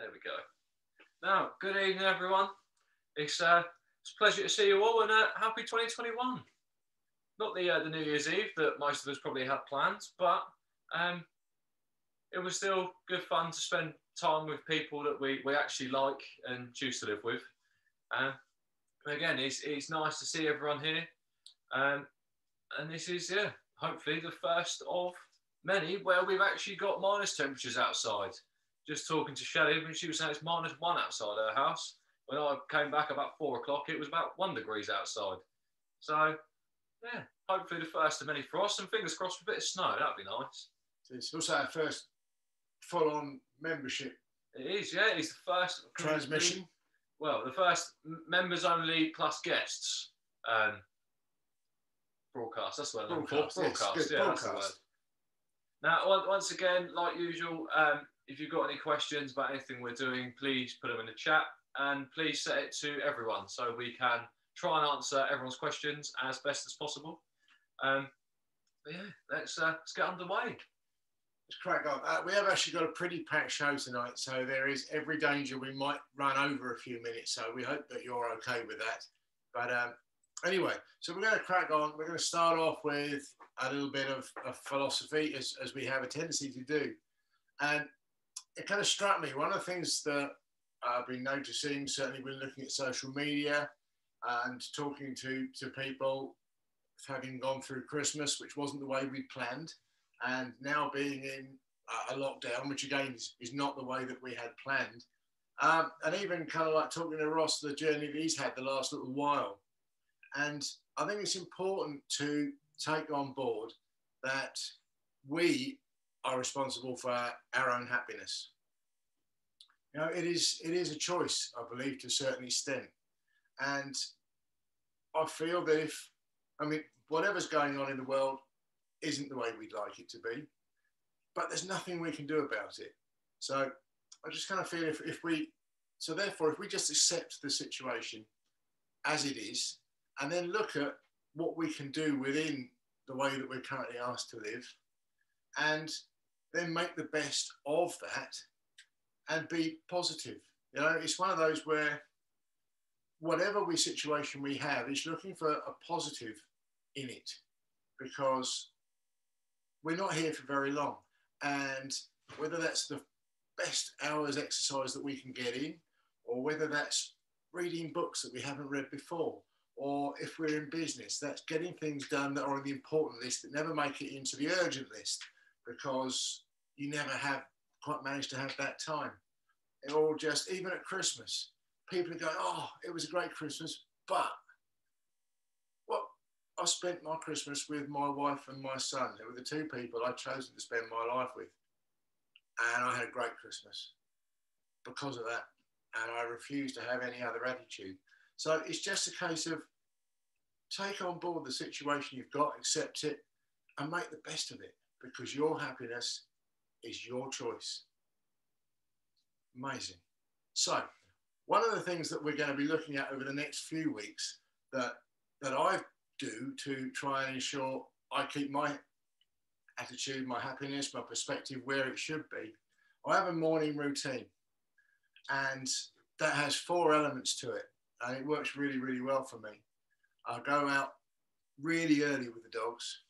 There we go. Now, good evening, everyone. It's a pleasure to see you all, and happy 2021. Not the New Year's Eve that most of us probably had planned, but it was still good fun to spend time with people that we actually like and choose to live with. Again, it's nice to see everyone here, and this is hopefully the first of many where we've actually got minus temperatures outside. Just talking to Shelley when she was saying it's -1 outside her house. When I came back about 4 o'clock, it was about 1 degree outside. So, yeah, hopefully the first of many for us, and fingers crossed for a bit of snow. That'd be nice. It's also our first full-on membership. It is, yeah. It's the first transmission. Well, the first members only plus guests broadcast. That's what I'm looking for. Broadcast. Yes, yeah, that's the word. Now, once again, like usual, if you've got any questions about anything we're doing, please put them in the chat, and please set it to everyone so we can try and answer everyone's questions as best as possible. But yeah, let's get underway. Let's crack on. We have actually got a pretty packed show tonight, so there is every danger we might run over a few minutes. So we hope that you're okay with that. But anyway, so we're going to crack on. We're going to start off with a little bit of philosophy, as we have a tendency to do. And it kind of struck me, one of the things that I've been noticing, certainly when looking at social media and talking to people, having gone through Christmas, which wasn't the way we planned, and now being in a lockdown, which again is not the way that we had planned. And even kind of like talking to Ross, the journey that he's had the last little while. And I think it's important to take on board that we are responsible for our own happiness. You know, it is a choice, I believe, to a certain extent. And I feel that whatever's going on in the world isn't the way we'd like it to be, but there's nothing we can do about it. So I just kind of feel if we just accept the situation as it is, and then look at what we can do within the way that we're currently asked to live, and then make the best of that and be positive. You know, it's one of those where whatever situation we have is looking for a positive in it, because we're not here for very long. And whether that's the best hours exercise that we can get in, or whether that's reading books that we haven't read before, or if we're in business, that's getting things done that are on the important list that never make it into the urgent list because you never have quite managed to have that time. Or just even at Christmas, people are going, oh, it was a great Christmas, but I spent my Christmas with my wife and my son. They were the two people I'd chosen to spend my life with. And I had a great Christmas because of that. And I refuse to have any other attitude. So it's just a case of take on board the situation you've got, accept it, and make the best of it, because your happiness is your choice. Amazing. So one of the things that we're going to be looking at over the next few weeks that I do to try and ensure I keep my attitude, my happiness, my perspective where it should be. I have a morning routine, and that has 4 elements to it, and it works really, really well for me. I go out really early with the dogs,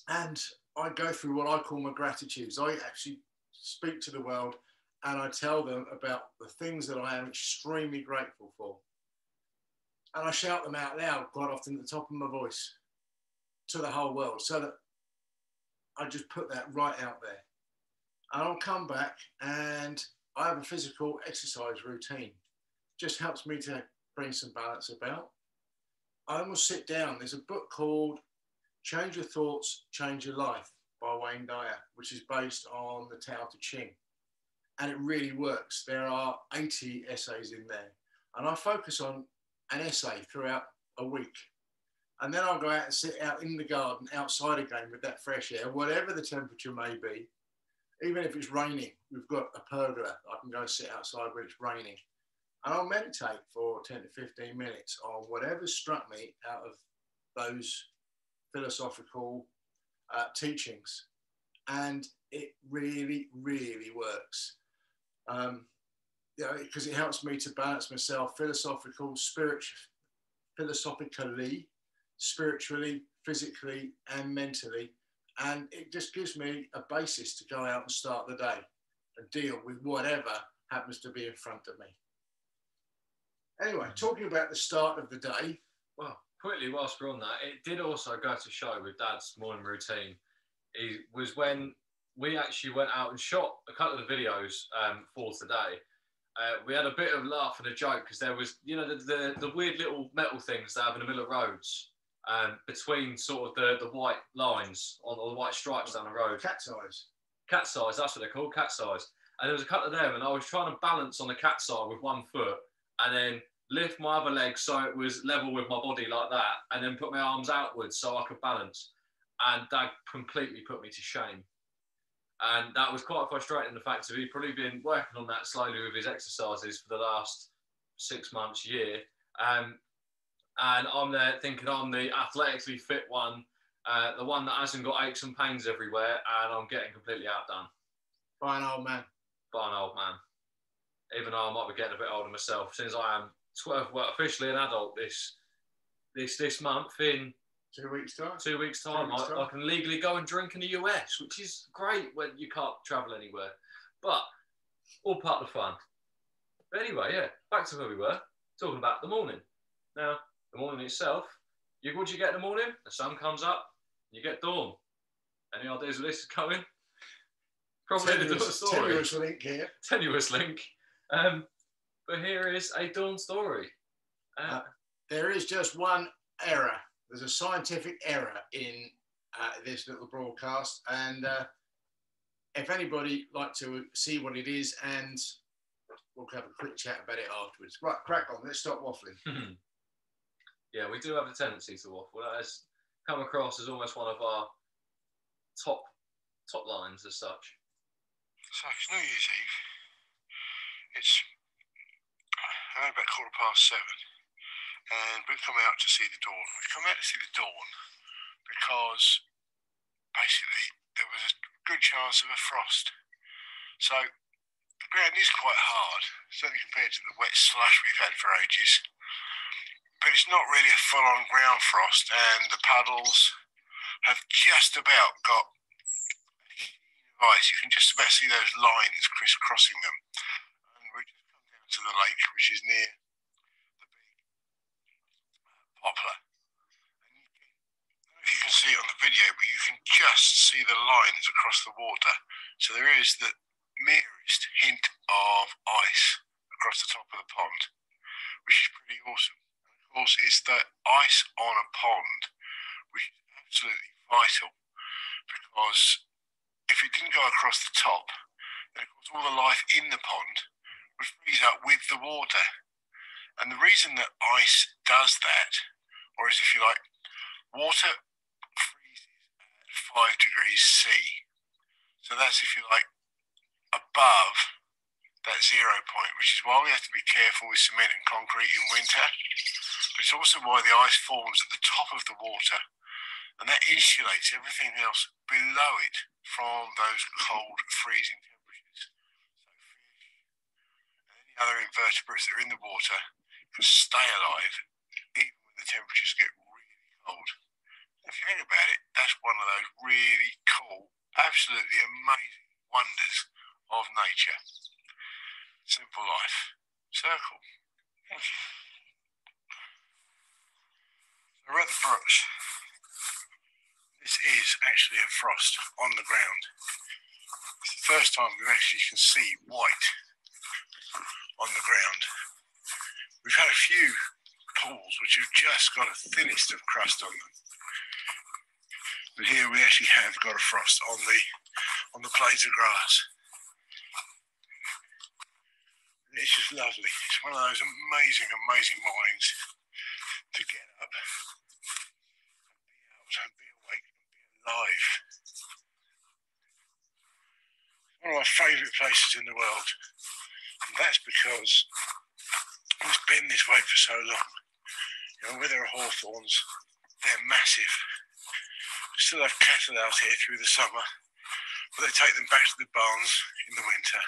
and I go through what I call my gratitudes. I actually speak to the world, and I tell them about the things that I am extremely grateful for. And I shout them out loud quite often at the top of my voice to the whole world, so that I just put that right out there. And I'll come back and I have a physical exercise routine. Just helps me to bring some balance about. I will sit down. There's a book called Change Your Thoughts, Change Your Life by Dyer, which is based on the Tao Te Ching. And it really works. There are 80 essays in there. And I focus on an essay throughout a week. And then I'll go out and sit out in the garden outside again with that fresh air, whatever the temperature may be. Even if it's raining, we've got a pergola. I can go and sit outside when it's raining. And I'll meditate for 10 to 15 minutes on whatever struck me out of those philosophical teachings. And it really, really works. you know, because it helps me to balance myself philosophically, spiritually, physically, and mentally. And it just gives me a basis to go out and start the day and deal with whatever happens to be in front of me. Anyway, talking about the start of the day. Well, quickly, whilst we're on that, it did also go to show with Dad's morning routine. It was when we actually went out and shot a couple of the videos for today. We had a bit of laugh and a joke because there was, you know, the weird little metal things they have in the middle of roads between sort of the white lines on the white stripes down the road. Cat's eyes. Cat's eyes, that's what they're called, cat's eyes. And there was a couple of them, and I was trying to balance on the cat's eye with one foot and then lift my other leg so it was level with my body like that, and then put my arms outwards so I could balance. And Dad completely put me to shame. And that was quite frustrating, the fact that he'd probably been working on that slowly with his exercises for the last 6 months, year. And I'm there thinking I'm the athletically fit one, the one that hasn't got aches and pains everywhere, and I'm getting completely outdone. By an old man. By an old man. Even though I might be getting a bit older myself, since I am officially an adult this month in 2 weeks' time. 2 weeks' time, I can legally go and drink in the US, which is great when you can't travel anywhere. But all part of the fun. But anyway, yeah, back to where we were, talking about the morning. Now, the morning itself, what do you get in the morning? The sun comes up, you get dawn. Any ideas where this is going? Probably the dawn story. Tenuous link here. Tenuous link. But here is a dawn story. There is just one error. There's a scientific error in this little broadcast, and if anybody like to see what it is, and we'll have a quick chat about it afterwards. Right, crack on. Let's stop waffling. Yeah, we do have a tendency to waffle. That has come across as almost one of our top lines as such. So it's New Year's Eve. It's around about 7:15. And we've come out to see the dawn. We've come out to see the dawn because basically there was a good chance of a frost. So the ground is quite hard, certainly compared to the wet slush we've had for ages. But it's not really a full-on ground frost, and the puddles have just about got ice. You can just about see those lines crisscrossing them. And we just come down to the lake, which is near poplar. And I don't know if you can see it on the video, but you can just see the lines across the water. So there is the merest hint of ice across the top of the pond, which is pretty awesome. And of course, it's the ice on a pond, which is absolutely vital, because if it didn't go across the top, then of course all the life in the pond would freeze up with the water. And the reason that ice does that, or as if you like, water freezes at 5 degrees C. So that's, if you like, above that 0 point, which is why we have to be careful with cement and concrete in winter. But it's also why the ice forms at the top of the water, and that insulates everything else below it from those cold, freezing temperatures. So fish and any other invertebrates that are in the water can stay alive even when the temperatures get really cold. If you think about it, that's one of those really cool, absolutely amazing wonders of nature. Simple life. Circle. Thank you. So we're at the brooks. This is actually a frost on the ground. It's the first time we actually can see white on the ground. We've had a few pools which have just got the thinnest of crust on them. But here we actually have got a frost on the blades of grass. And it's just lovely. It's one of those amazing, amazing mornings to get up and be awake and be alive. One of my favourite places in the world. And that's because it's been this way for so long. You know, where there are hawthorns, they're massive. We still have cattle out here through the summer, but they take them back to the barns in the winter.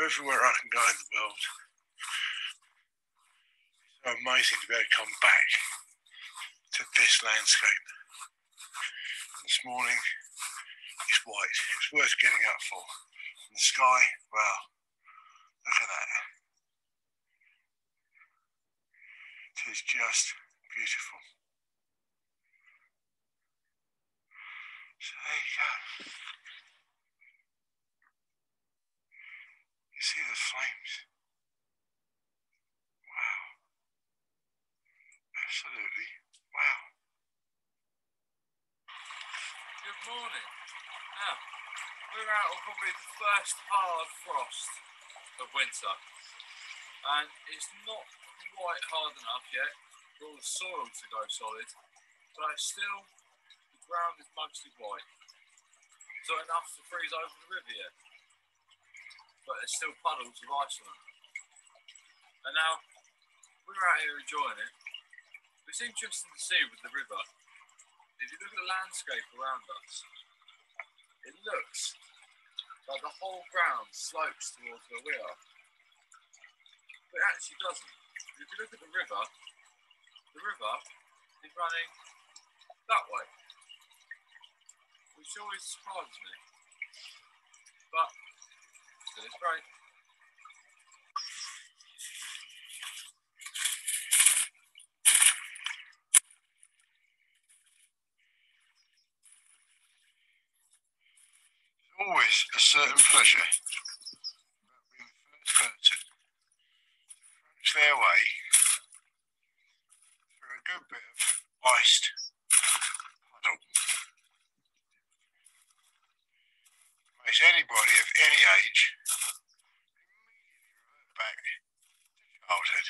everywhere I can go in the world. It's so amazing to be able to come back to this landscape. This morning, it's white. It's worth getting up for. And the sky, wow, look at that. It is just beautiful. So there you go. You see those flames? Wow. Absolutely wow. Good morning. Now, we're out on probably the first hard frost of winter, and it's not quite hard enough yet for all the soil to go solid, but it's still, the ground is mostly white, so enough to freeze over the river yet, but there's still puddles of ice on them. And now, we're out here enjoying it. It's interesting to see with the river, if you look at the landscape around us, it looks like the whole ground slopes towards where we are. But it actually doesn't. If you look at the river is running that way, which always surprises me. But still, it's great. Always a certain pleasure about being the first person to approach their way through a good bit of iced puddle. Makes anybody of any age immediately revert back to childhood.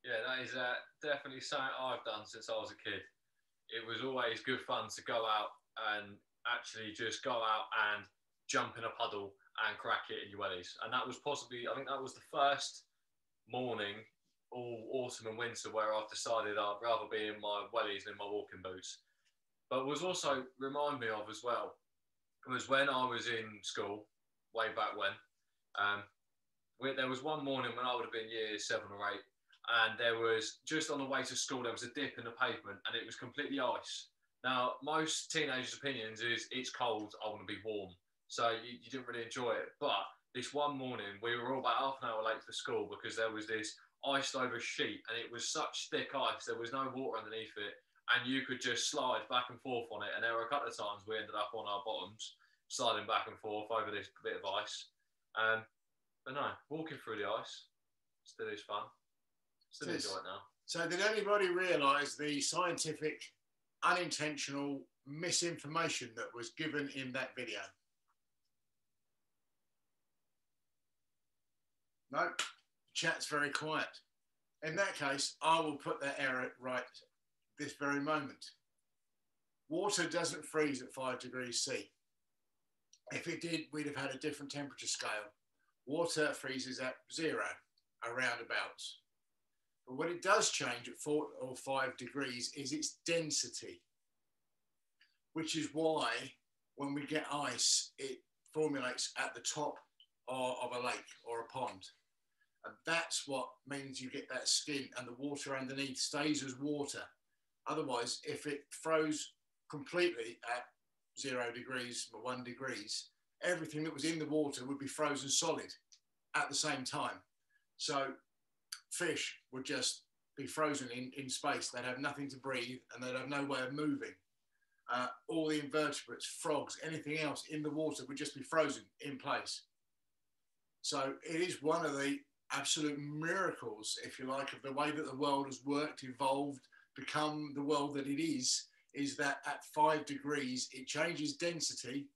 Yeah, that is definitely something I've done since I was a kid. It was always good fun to go out and actually just go out and jump in a puddle and crack it in your wellies. And that was possibly, I think that was the first morning, all autumn and winter, where I've decided I'd rather be in my wellies than in my walking boots. But was also remind me of as well, was when I was in school, way back when, there was one morning when I would have been year 7 or 8, and there was, just on the way to school, there was a dip in the pavement and it was completely ice. Now, most teenagers' opinions is it's cold, I want to be warm. So you didn't really enjoy it. But this one morning, we were all about half an hour late for school because there was this iced over sheet and it was such thick ice, there was no water underneath it, and you could just slide back and forth on it. And there were a couple of times we ended up on our bottoms, sliding back and forth over this bit of ice. But no, walking through the ice still is fun. Still enjoy it now. So did anybody realise the scientific unintentional misinformation that was given in that video? No, chat's very quiet. In that case, I will put that error right this very moment. Water doesn't freeze at 5 degrees C. If it did, we'd have had a different temperature scale. Water freezes at 0, around abouts. But what it does change at 4 or 5 degrees is its density, which is why when we get ice, it formulates at the top of a lake or a pond. And that's what means you get that skin and the water underneath stays as water. Otherwise, if it froze completely at 0 degrees or 1 degrees, everything that was in the water would be frozen solid at the same time. So fish would just be frozen in space. They'd have nothing to breathe and they'd have no way of moving. All the invertebrates, frogs, anything else in the water would just be frozen in place. So it is one of the absolute miracles, if you like, of the way that the world has worked, evolved, become the world that it is that at 5 degrees, it changes density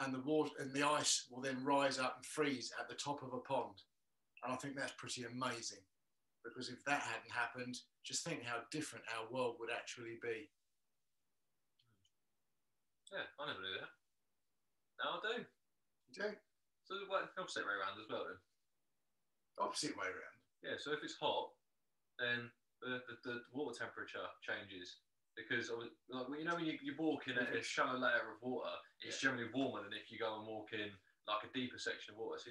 and the water and the ice will then rise up and freeze at the top of a pond. And I think that's pretty amazing, because if that hadn't happened, just think how different our world would actually be. Yeah, I never knew that. Now I do. You do? So the opposite way around as well then? Opposite way around. Yeah, so if it's hot, then the water temperature changes because like, you know when you walk in a shallow layer of water, it's generally warmer than if you go and walk in like a deeper section of water. So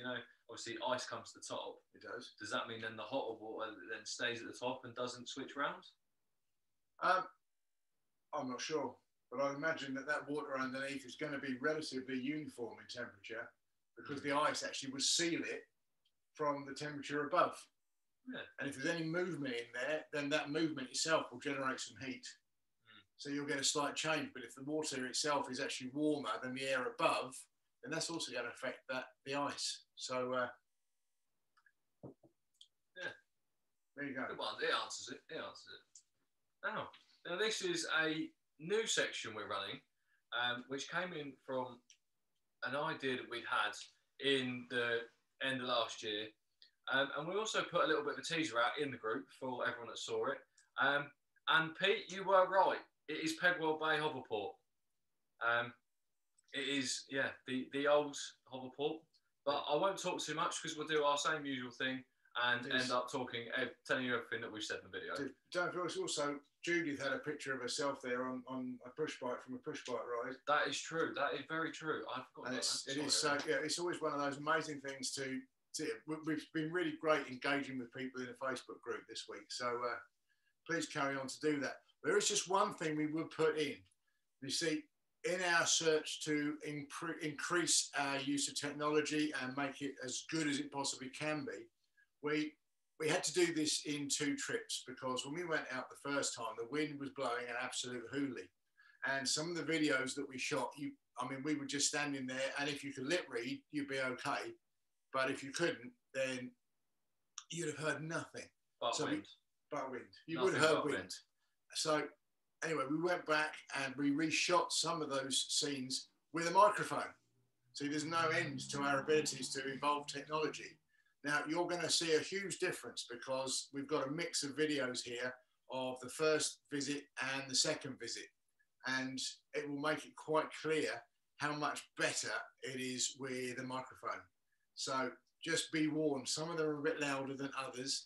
obviously ice comes to the top. It does. Does that mean then the hotter water then stays at the top and doesn't switch round? I'm not sure, but I imagine that water underneath is going to be relatively uniform in temperature because the ice actually will seal it from the temperature above. Yeah. And if there's any movement in there, then that movement itself will generate some heat. So you'll get a slight change. But if the water itself is actually warmer than the air above, then that's also going to affect the ice. So, yeah. There you go. Well, it answers it. Now, this is a new section we're running, which came in from an idea that we'd had in the end of last year. And we also put a little bit of a teaser out in the group for everyone that saw it. And Pete, you were right. It is Pegwell Bay Hoverport. It is, the old Hoverport. But I won't talk too much because we'll do our same usual thing and end up telling you everything that we've said in the video. Don't forget, also, Judith had a picture of herself there on a push bike from a push bike ride. That is true. That is very true. I forgot about that. It's always one of those amazing things to we've been really great engaging with people in the Facebook group this week. So please carry on to do that. There is just one thing we would put in. You see, in our search to increase our use of technology and make it as good as it possibly can be, we had to do this in 2 trips because when we went out the first time, the wind was blowing an absolute hoolie. And some of the videos that we shot, we were just standing there, and if you could lip read, you'd be okay. But if you couldn't, then you'd have heard nothing. But wind. You would have heard wind. So anyway, we went back and we reshot some of those scenes with a microphone. So there's no end to our abilities to evolve technology. Now, you're going to see a huge difference because we've got a mix of videos here of the first visit and the second visit. And it will make it quite clear how much better it is with a microphone. So just be warned, some of them are a bit louder than others,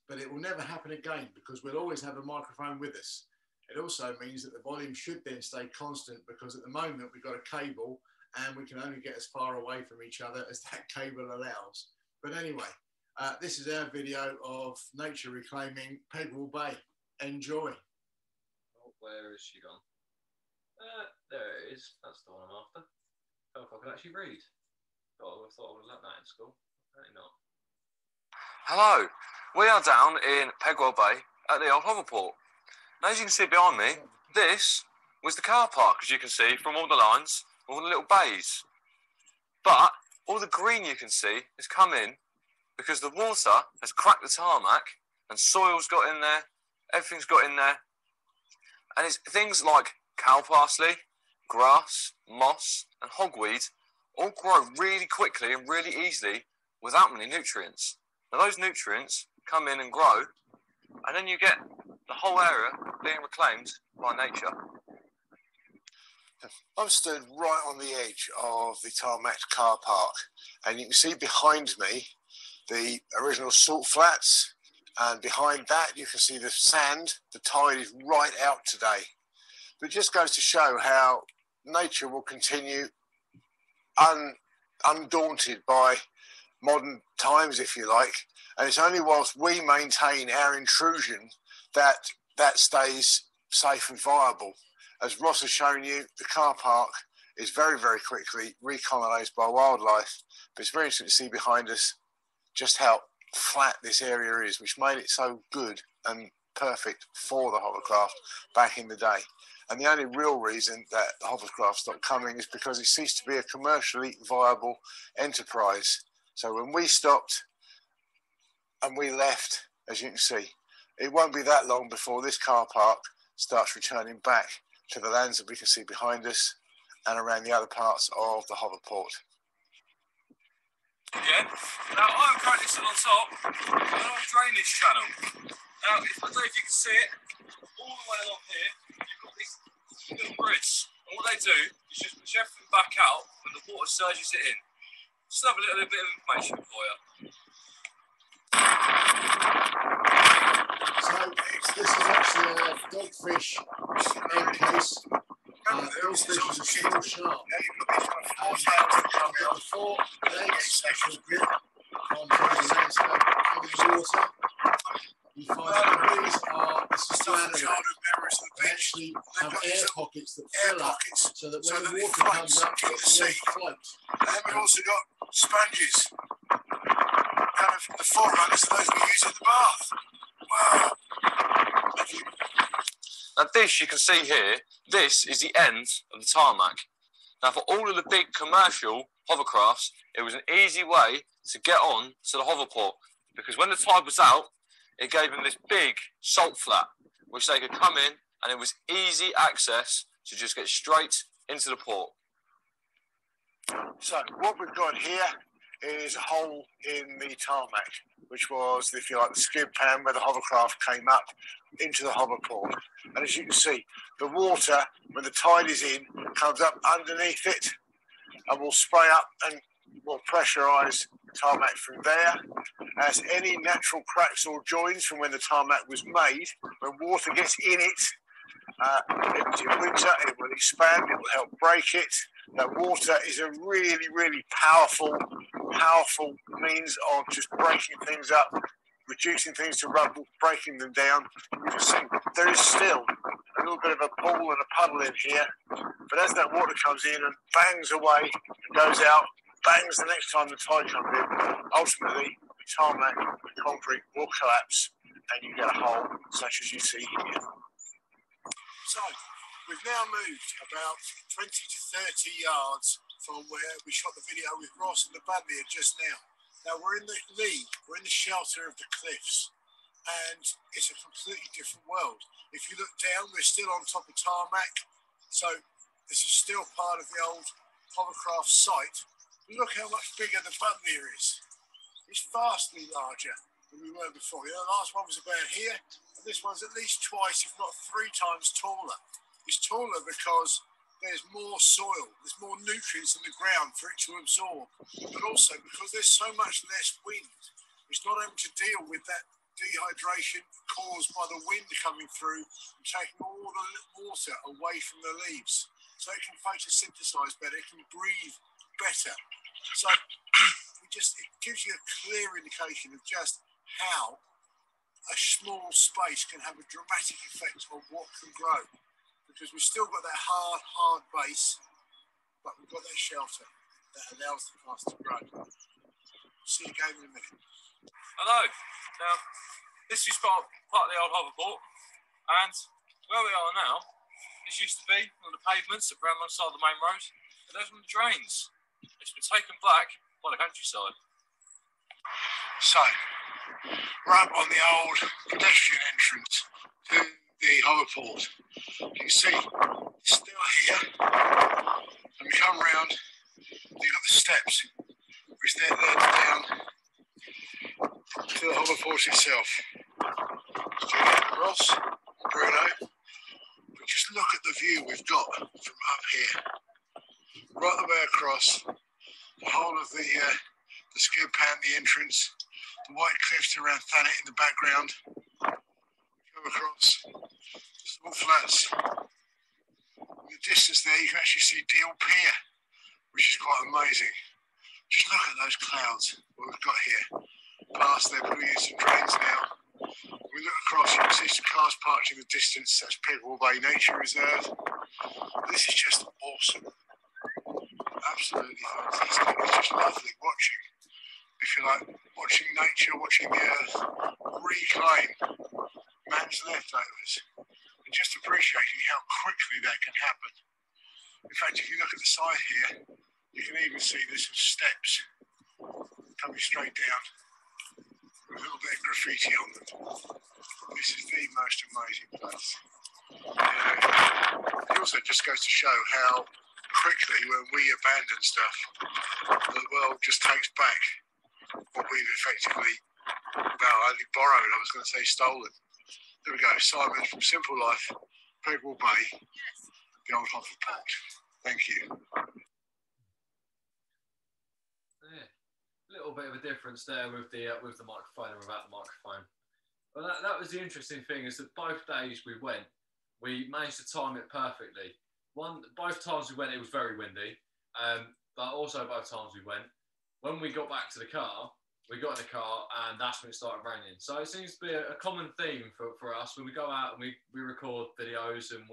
but it will never happen again because we'll always have a microphone with us. It also means that the volume should then stay constant because at the moment we've got a cable and we can only get as far away from each other as that cable allows. But anyway, this is our video of nature reclaiming Pegwell Bay. Enjoy. Oh, where is she gone? There it is. That's the one I'm after. I don't know if I can actually read. Oh, I thought I would have learnt that in school. Apparently not. Hello, we are down in Pegwell Bay at the old Hoverport. Now, as you can see behind me, this was the car park, as you can see from all the lines, all the little bays. But all the green you can see has come in because the water has cracked the tarmac and soil's got in there, everything's got in there. And it's things like cow parsley, grass, moss and hogweed all grow really quickly and really easily without many nutrients. Now those nutrients come in and grow, and then you get the whole area being reclaimed by nature. I'm stood right on the edge of the tarmac car park, and you can see behind me the original salt flats, and behind that you can see the sand. The tide is right out today. But it just goes to show how nature will continue undaunted by modern times, if you like, and it's only whilst we maintain our intrusion that stays safe and viable. As Ross has shown you, the car park is very, very quickly recolonised by wildlife, but it's very interesting to see behind us just how flat this area is, which made it so good and perfect for the hovercraft back in the day. And the only real reason that the hovercraft stopped coming is because it ceased to be a commercially viable enterprise. So when we stopped and we left, as you can see, it won't be that long before this car park starts returning back to the lands that we can see behind us and around the other parts of the hoverport. Yeah, now I'm currently still on top of an old drainage channel. Now, I don't know if you can see it, all the way along here, you've got these little grids. And what they do is just push everything back out when the water surges it in. Just have a little bit of information for you. So this is actually a dogfish egg case. Dogfish is a small shark. I've got the 4 legs, which will grip on the landscape in the water. You find that these are, this is bladder. They actually have air pockets that fill up so that when the water comes up, it will float. And then we've also got sponges. Kind of the forerunners of those we use in the bath. Wow. Now this you can see here, this is the end of the tarmac. Now for all of the big commercial hovercrafts, it was an easy way to get on to the hoverport because when the tide was out, it gave them this big salt flat which they could come in and it was easy access to just get straight into the port. So what we've got here is a hole in the tarmac, which was, if you like, the skid pan where the hovercraft came up into the hoverport. And as you can see, the water, when the tide is in, comes up underneath it and will spray up and will pressurise the tarmac from there. As any natural cracks or joins from when the tarmac was made, when water gets in it, in winter, it will expand, it will help break it. That water is a really, really powerful means of just breaking things up, reducing things to rubble, breaking them down. You can see there is still a little bit of a pool and a puddle in here, but as that water comes in and bangs away and goes out, bangs the next time the tide comes in, ultimately the tarmac, the concrete will collapse and you get a hole such as you see here. So we've now moved about 20 to 30 yards from where we shot the video with Ross and the Buddleia just now. Now we're in the lee, we're in the shelter of the cliffs, and it's a completely different world. If you look down, we're still on top of tarmac, so this is still part of the old hovercraft site. Look how much bigger the Buddleia is. It's vastly larger than we were before. You know, the last one was about here, and this one's at least twice, if not 3 times taller. It's taller because there's more soil, there's more nutrients in the ground for it to absorb, but also because there's so much less wind. It's not able to deal with that dehydration caused by the wind coming through and taking all the water away from the leaves. So it can photosynthesize better, it can breathe better. So it gives you a clear indication of just how a small space can have a dramatic effect on what can grow. Because we've still got that hard base, but we've got that shelter that allows the plants to grow. See you again in a minute. Hello. Now, this is part of the old hoverport, and where we are now, this used to be on the pavements that ran alongside the main road, but those were the drains. It's been taken back by the countryside. So, we're up on the old pedestrian entrance to the hoverport. You can see it's still here, and we come round, you've got the steps which then lead down to the hoverport itself. Ross, Bruno, but just look at the view we've got from up here, right the way across the whole of the skid pan, the entrance, the white cliffs around Thanet in the background, come across salt flats. In the distance there you can actually see Deal Pier, which is quite amazing. Just look at those clouds, what we've got here. Past there, putting in some drains now. When we look across, you can see some cars parked in the distance. That's Pegwell Bay Nature Reserve. This is just awesome. Absolutely fantastic. It's just lovely watching. If you like, watching nature, watching the earth reclaim man's leftovers, and just appreciating how quickly that can happen. In fact, if you look at the side here, you can even see there's some steps coming straight down with a little bit of graffiti on them. This is the most amazing place. It also just goes to show how quickly, when we abandon stuff, the world just takes back what we've effectively, only borrowed, I was going to say stolen. There we go, Simon from Simple Life, Pegwell Bay, the old hoverport. Thank you. Yeah, a little bit of a difference there with the microphone and without the microphone. Well, that was the interesting thing, is that both days we went, we managed to time it perfectly. Both times we went, it was very windy, but also both times we went, when we got back to the car, we got in the car and that's when it started raining. So it seems to be a common theme for us when we go out and we record videos and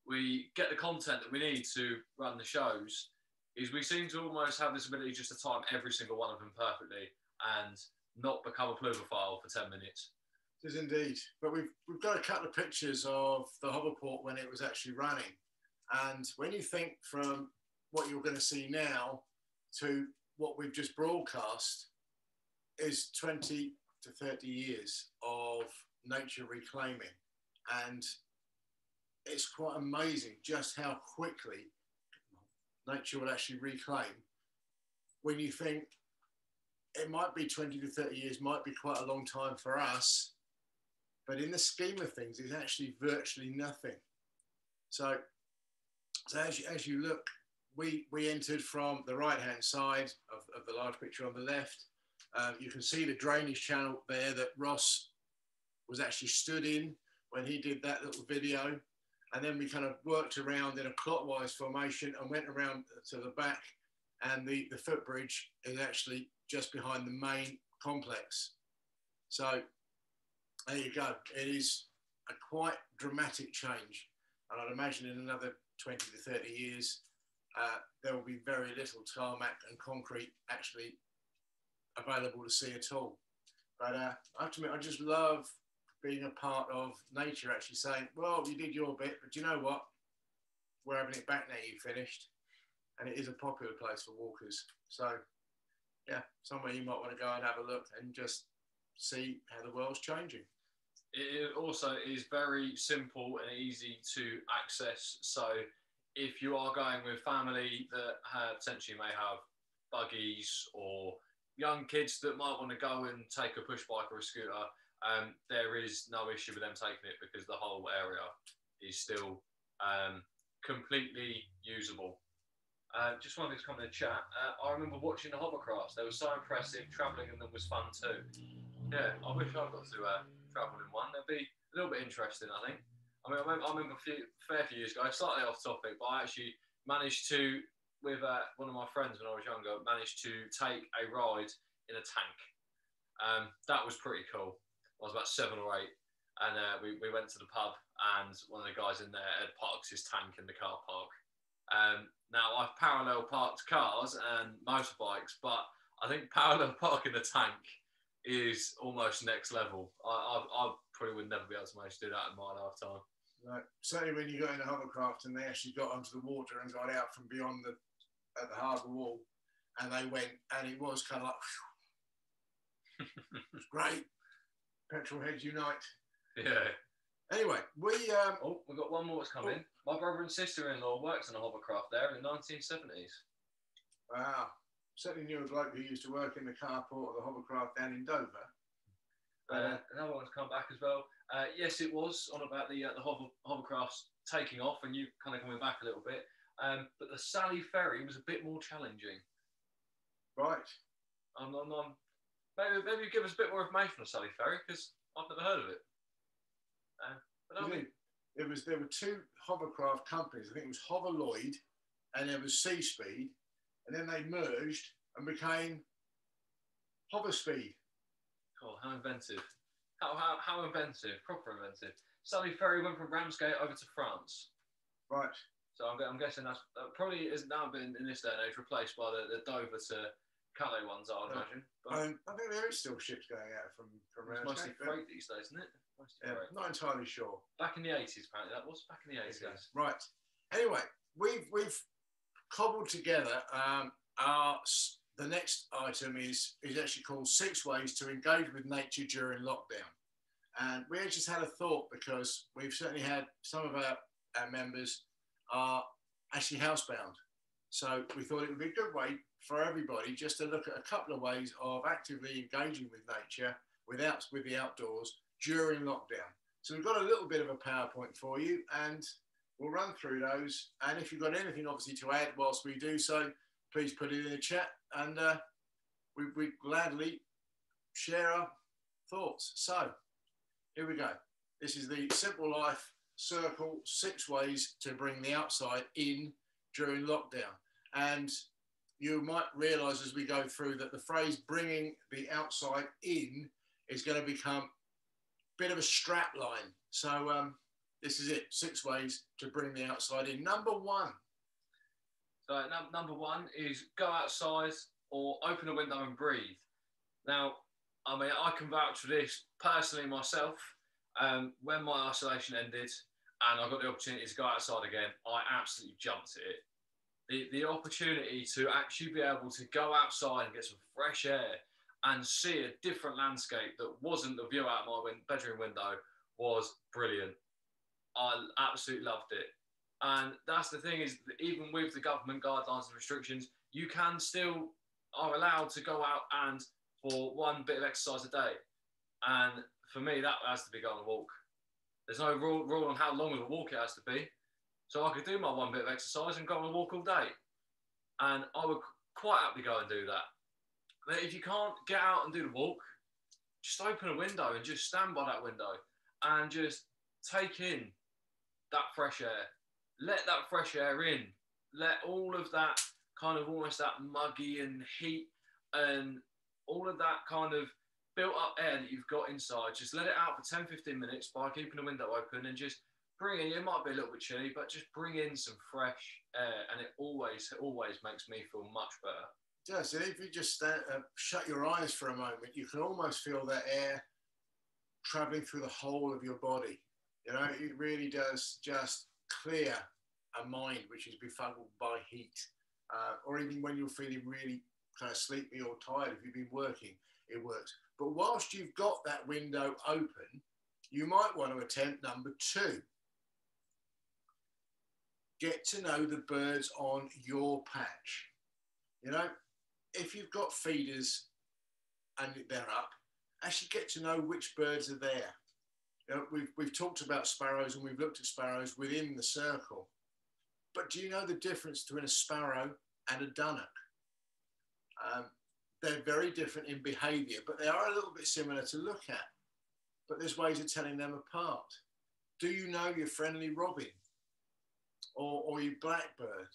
we get the content that we need to run the shows, is we seem to almost have this ability just to time every single one of them perfectly and not become a pluviophile for 10 minutes. It is indeed. But we've got a couple of pictures of the hoverport when it was actually running. And when you think from what you're going to see now to what we've just broadcast, is 20 to 30 years of nature reclaiming. And it's quite amazing just how quickly nature will actually reclaim. When you think it might be 20 to 30 years, might be quite a long time for us, but in the scheme of things, it's actually virtually nothing. So as you look, we entered from the right-hand side of the large picture on the left. You can see the drainage channel there that Ross was actually stood in when he did that little video. And then we kind of worked around in a clockwise formation and went around to the back. And the footbridge is actually just behind the main complex. So there you go. It is a quite dramatic change. And I'd imagine in another 20 to 30 years, there will be very little tarmac and concrete actually available to see at all. But I have to admit, I just love being a part of nature, actually saying, well, you did your bit, but you know what? We're having it back now, you finished. And it is a popular place for walkers. So, yeah, somewhere you might want to go and have a look and just see how the world's changing. It also is very simple and easy to access. So if you are going with family that potentially may have buggies or young kids that might want to go and take a push bike or a scooter, there is no issue with them taking it because the whole area is still completely usable. Just wanted to come in the chat. I remember watching the hovercrafts. They were so impressive. Travelling in them was fun too. Yeah, I wish I got to travel in one. That'd be a little bit interesting, I think. I remember a fair few years ago, slightly off topic, but I actually managed to, with one of my friends when I was younger, managed to take a ride in a tank. That was pretty cool. I was about 7 or 8, and we went to the pub, and one of the guys in there had parked his tank in the car park. Now, I've parallel parked cars and motorbikes, but I think parallel parking a tank is almost next level. I probably would never be able to manage to do that in my lifetime. No, certainly when you got in a hovercraft and they actually got onto the water and got out from beyond at the harbour wall, and they went, and it was kind of like, it was great. Petrol heads unite. Yeah. Anyway, we've got one more that's come in. My brother and sister-in-law worked on a hovercraft there in the 1970s. Wow. Certainly knew a bloke who used to work in the carport of the hovercraft down in Dover. Another one's come back as well. Yes, it was on about the hovercrafts taking off and you kind of coming back a little bit. But the Sally Ferry was a bit more challenging. Right. Maybe give us a bit more information on Sally Ferry because I've never heard of it. There were two hovercraft companies. I think it was Hover Lloyd and there was Sea Speed, and then they merged and became Hover Speed. Oh, how inventive! How inventive! Proper inventive. Sally Ferry went from Ramsgate over to France. Right. So I'm guessing that probably has now been in this day and age replaced by the Dover to Calais ones, I would imagine. But I think there is still ships going out from Ramsgate. It's mostly freight these days, isn't it? Yeah, not entirely sure. Back in the 80s, apparently that was back in the 80s. Okay. Right. Anyway, we've cobbled together the next item is actually called 6 Ways to Engage with Nature During Lockdown. And we just had a thought because we've certainly had some of our members are actually housebound. So we thought it would be a good way for everybody just to look at a couple of ways of actively engaging with nature with the outdoors during lockdown. So we've got a little bit of a PowerPoint for you and we'll run through those. And if you've got anything obviously to add whilst we do so, please put it in the chat and we gladly share our thoughts. So Here we go. This is the Simple Life Circle, 6 ways to bring the outside in during lockdown. And you might realise as we go through that the phrase bringing the outside in is going to become a bit of a strap line. So this is it, 6 ways to bring the outside in. Number 1. So number 1 is go outside or open a window and breathe. Now, I mean, I can vouch for this personally myself. When my isolation ended and I got the opportunity to go outside again, I absolutely jumped at it. The opportunity to actually be able to go outside and get some fresh air and see a different landscape that wasn't the view out of my bedroom window was brilliant. I absolutely loved it. And that's the thing, is that even with the government guidelines and restrictions, you can still are allowed to go out and for one bit of exercise a day. And for me, that has to be going on a walk. There's no rule on how long of a walk it has to be. So I could do my one bit of exercise and go on a walk all day. And I would quite happily go and do that. But if you can't get out and do the walk, just open a window and just stand by that window and just take in that fresh air. Let that fresh air in. Let all of that kind of almost that muggy and heat and all of that kind of built up air that you've got inside, just let it out for 10, 15 minutes by keeping the window open and just bring in, it might be a little bit chilly, but just bring in some fresh air and it always makes me feel much better. Yeah, so if you just shut your eyes for a moment, you can almost feel that air traveling through the whole of your body. You know, it really does just clear a mind which is befuddled by heat, or even when you're feeling really kind of sleepy or tired, if you've been working, it works. But whilst you've got that window open, you might want to attempt number 2. Get to know the birds on your patch. You know, if you've got feeders and they're up, actually get to know which birds are there. You know, we've talked about sparrows and we've looked at sparrows within the circle. But do you know the difference between a sparrow and a dunnock? They're very different in behaviour, but they are a little bit similar to look at. But there's ways of telling them apart. Do you know your friendly robin or your blackbird?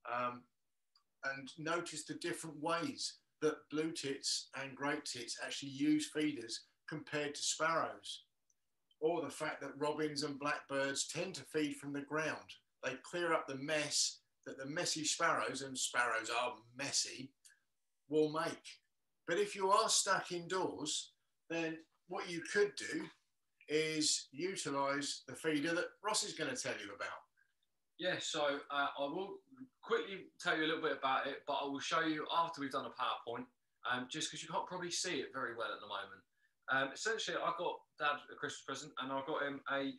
And notice the different ways that blue tits and great tits actually use feeders compared to sparrows. Or the fact that robins and blackbirds tend to feed from the ground. They clear up the mess that the messy sparrows, and sparrows are messy, will make. But if you are stuck indoors, then what you could do is utilise the feeder that Ross is going to tell you about. Yeah, so I will quickly tell you a little bit about it, but I will show you after we've done a PowerPoint, just because you can't probably see it very well at the moment. Essentially, I got Dad a Christmas present, and I got him a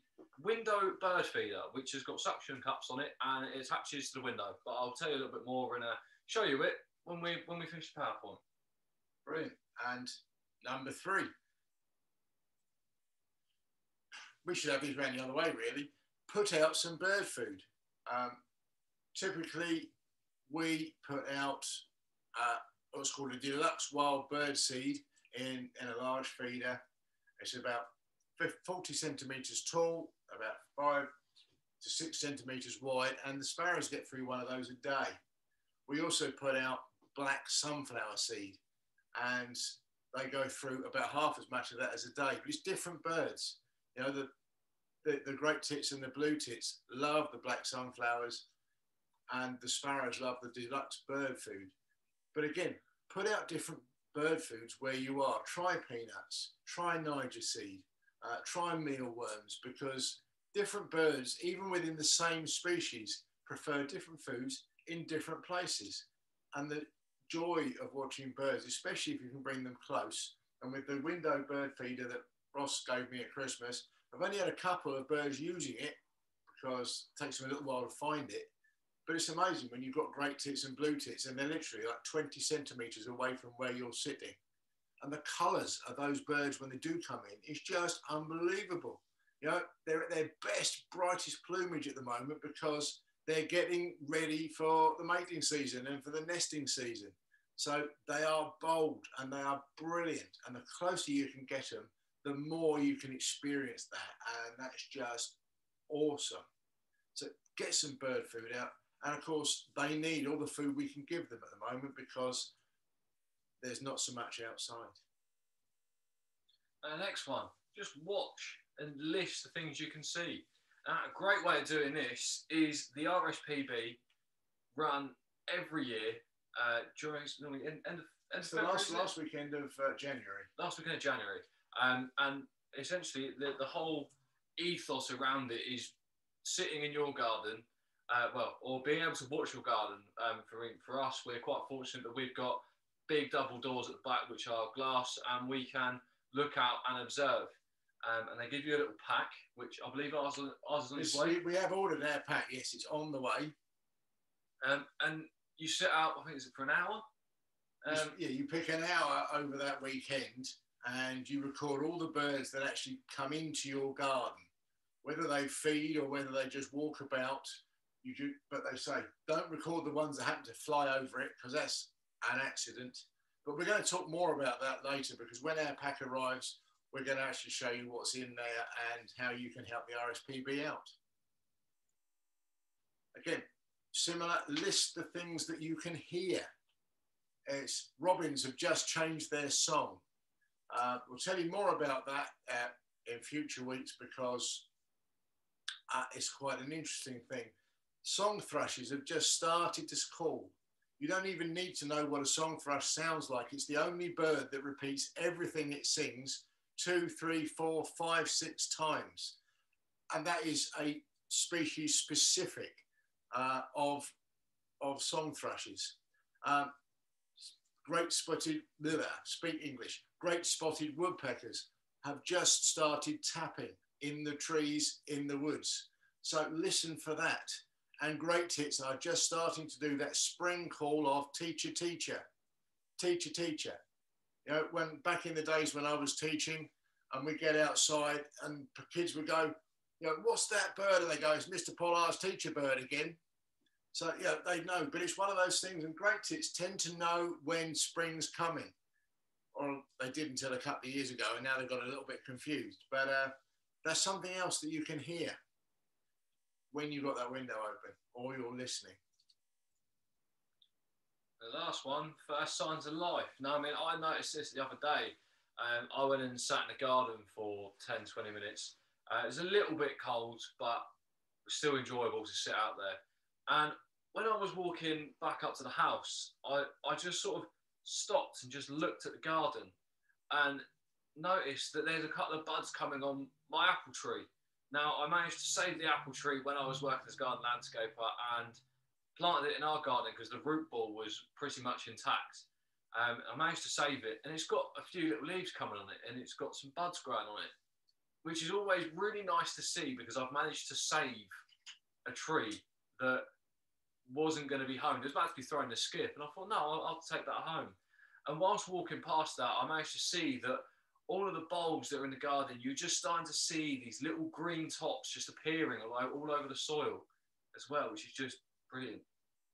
window bird feeder, which has got suction cups on it, and it attaches to the window. But I'll tell you a little bit more and show you it when we finish the PowerPoint. Brilliant. And number 3. We should have these around the other way, really. Put out some bird food. Typically, we put out what's called a deluxe wild bird seed in a large feeder. It's about 40 centimetres tall, about 5 to 6 centimetres wide, and the sparrows get through one of those a day. We also put out black sunflower seed, and they go through about half as much of that as a day. But it's different birds. You know, the great tits and the blue tits love the black sunflowers, and the sparrows love the deluxe bird food. But again, put out different bird foods where you are. Try peanuts, try Niger seed, try mealworms, because different birds, even within the same species, prefer different foods in different places. And the joy of watching birds, especially if you can bring them close, and with the window bird feeder that Ross gave me at Christmas, I've only had a couple of birds using it because it takes them a little while to find it. But it's amazing when you've got great tits and blue tits and they're literally like 20 centimetres away from where you're sitting. And the colours of those birds when they do come in is just unbelievable. You know, they're at their best, brightest plumage at the moment because they're getting ready for the mating season and for the nesting season. So they are bold and they are brilliant. And the closer you can get them, the more you can experience that. And that's just awesome. So get some bird food out. And of course, they need all the food we can give them at the moment because there's not so much outside. Next one, just watch and list the things you can see. A great way of doing this is the RSPB run every year during normally end of February. Last weekend of January. Last weekend of January. And essentially the whole ethos around it is sitting in your garden, or being able to watch your garden. For us, we're quite fortunate that we've got big double doors at the back which are glass, and we can look out and observe. And they give you a little pack, which I believe ours is on its way. We have ordered our pack, yes, it's on the way. And you sit out, I think it's for an hour. You pick an hour over that weekend and you record all the birds that actually come into your garden, whether they feed or whether they just walk about. But they say, don't record the ones that happen to fly over it because that's an accident. But we're going to talk more about that later because when our pack arrives, we're going to actually show you what's in there and how you can help the RSPB out. Again, similar, list the things that you can hear. Robins have just changed their song. We'll tell you more about that in future weeks because it's quite an interesting thing. Song thrushes have just started to call. You don't even need to know what a song thrush sounds like. It's the only bird that repeats everything it sings 2, 3, 4, 5, 6 times. And that is a species specific of song thrushes. Great spotted woodpeckers have just started tapping in the trees in the woods. So listen for that. And great tits are just starting to do that spring call of teacher, teacher, teacher, teacher. You know, when back in the days when I was teaching and we get outside and kids would go, you know, what's that bird? And they go, it's Mr. Pollard's teacher bird again. So, yeah, they know, but it's one of those things, and great tits tend to know when spring's coming. Or they did until a couple of years ago, and now they've got a little bit confused. But that's something else that you can hear when you've got that window open or you're listening. The last one, first signs of life. Now, I mean, I noticed this the other day. I went and sat in the garden for 10, 20 minutes. It was a little bit cold, but still enjoyable to sit out there. And when I was walking back up to the house, I just sort of stopped and just looked at the garden and noticed that there's a couple of buds coming on my apple tree. Now, I managed to save the apple tree when I was working as garden landscaper and planted it in our garden because the root ball was pretty much intact. I managed to save it, and it's got a few little leaves coming on it, and it's got some buds growing on it, which is always really nice to see because I've managed to save a tree that wasn't going to be home. It was about to be thrown in the skip, and I thought, no, I'll take that home. And whilst walking past that, I managed to see that all of the bulbs that are in the garden, you're just starting to see these little green tops just appearing all over the soil as well, which is just brilliant.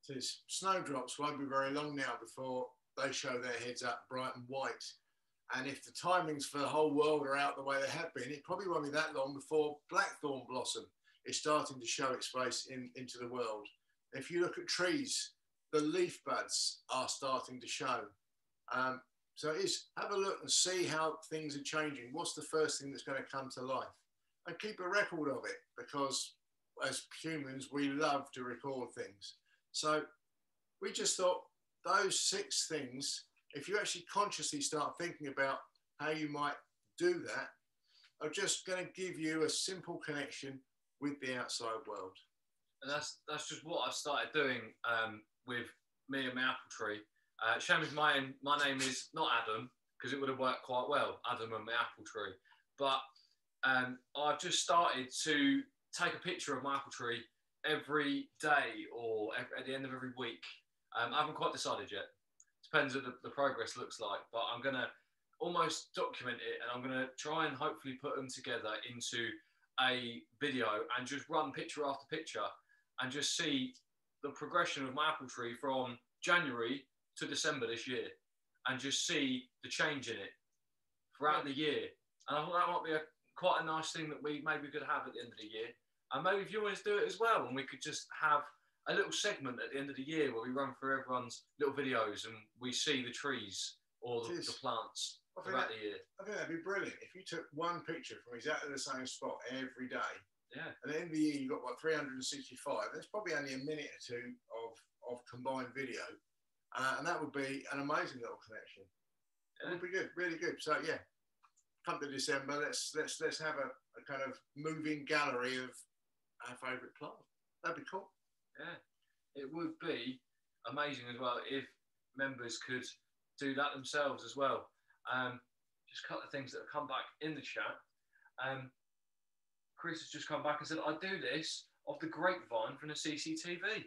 It is. Snowdrops won't be very long now before they show their heads up bright and white. And if the timings for the whole world are out the way they have been, it probably won't be that long before blackthorn blossom is starting to show its face into the world. If you look at trees, the leaf buds are starting to show. So it is, have a look and see how things are changing. What's the first thing that's going to come to life? And keep a record of it, because as humans, we love to record things. So we just thought those 6 things, if you actually consciously start thinking about how you might do that, are just going to give you a simple connection with the outside world. And that's just what I've started doing with me and my apple tree. Shame if my name is not Adam, because it would have worked quite well, Adam and my apple tree. But I've just started to take a picture of my apple tree every day or at the end of every week. I haven't quite decided yet. Depends what the progress looks like. But I'm going to almost document it, and I'm going to try and hopefully put them together into a video and just run picture after picture and just see the progression of my apple tree from January to December this year, and just see the change in it throughout the year. And I thought that might be quite a nice thing that we maybe could have at the end of the year. And maybe viewers do it as well, and we could just have a little segment at the end of the year where we run through everyone's little videos and we see the trees or the plants throughout the year. I think that'd be brilliant. If you took one picture from exactly the same spot every day, yeah. And at the end of the year, you've got, 365. That's probably only a minute or two of combined video. And that would be an amazing little connection. Yeah. It would be good, really good. So, yeah, come to December, let's have a kind of moving gallery of our favourite plant. That'd be cool. Yeah, it would be amazing as well if members could do that themselves as well. Just a couple of things that have come back in the chat. Chris has just come back and said, I do this off the grapevine from the CCTV.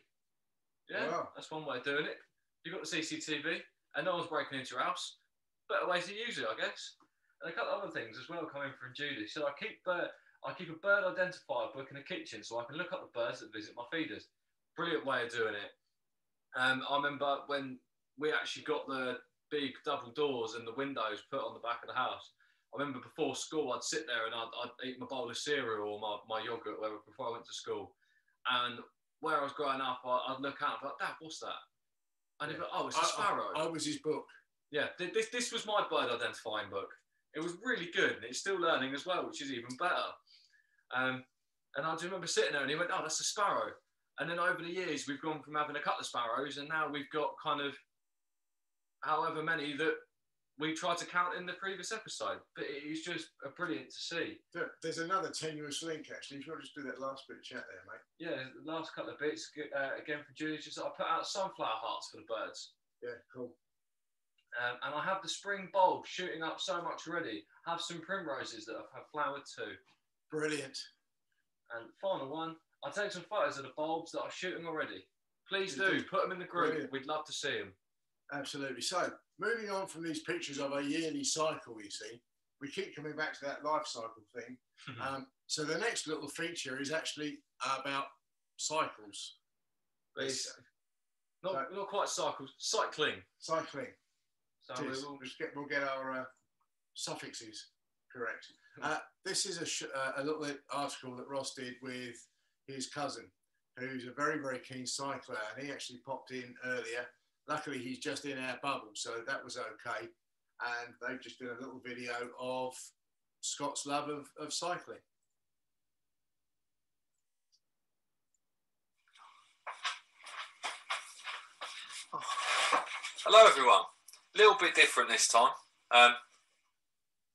Yeah, wow. That's one way of doing it. You've got the CCTV and no one's breaking into your house. Better ways to use it, I guess. And a couple of other things as well coming from Judy. So I keep a bird identifier book in the kitchen so I can look up the birds that visit my feeders. Brilliant way of doing it. I remember when we actually got the big double doors and the windows put on the back of the house. I remember before school, I'd sit there and I'd eat my bowl of cereal or my yogurt or whatever before I went to school. And where I was growing up, I'd look out and be like, Dad, what's that? And he'd be like, oh, it's a sparrow. I was his book. Yeah, this was my bird identifying book. It was really good, and it's still learning as well, which is even better. And I just remember sitting there, and he went, "Oh, that's a sparrow." And then over the years, we've gone from having a couple of sparrows, and now we've got kind of however many that we tried to count in the previous episode. But it's just brilliant to see. There's another tenuous link, actually. If you want to just do that last bit of chat there, mate. Yeah, the last couple of bits, again from Julie, just I put out sunflower hearts for the birds. Yeah, cool. And I have the spring bulb shooting up so much already. I have some primroses that have flowered too. Brilliant. And final one, I'll take some photos of the bulbs that are shooting already. Please do, put them in the group. Brilliant. We'd love to see them. Absolutely. So, moving on from these pictures of a yearly cycle, you see, we keep coming back to that life cycle thing. So the next little feature is actually about cycles. Not quite cycles, cycling. Cycling. So we'll get our suffixes correct. This is a little article that Ross did with his cousin, who's a very, very keen cycler, and he actually popped in earlier. Luckily, he's just in our bubble, so that was okay. And they've just done a little video of Scott's love of cycling. Hello, everyone. A little bit different this time.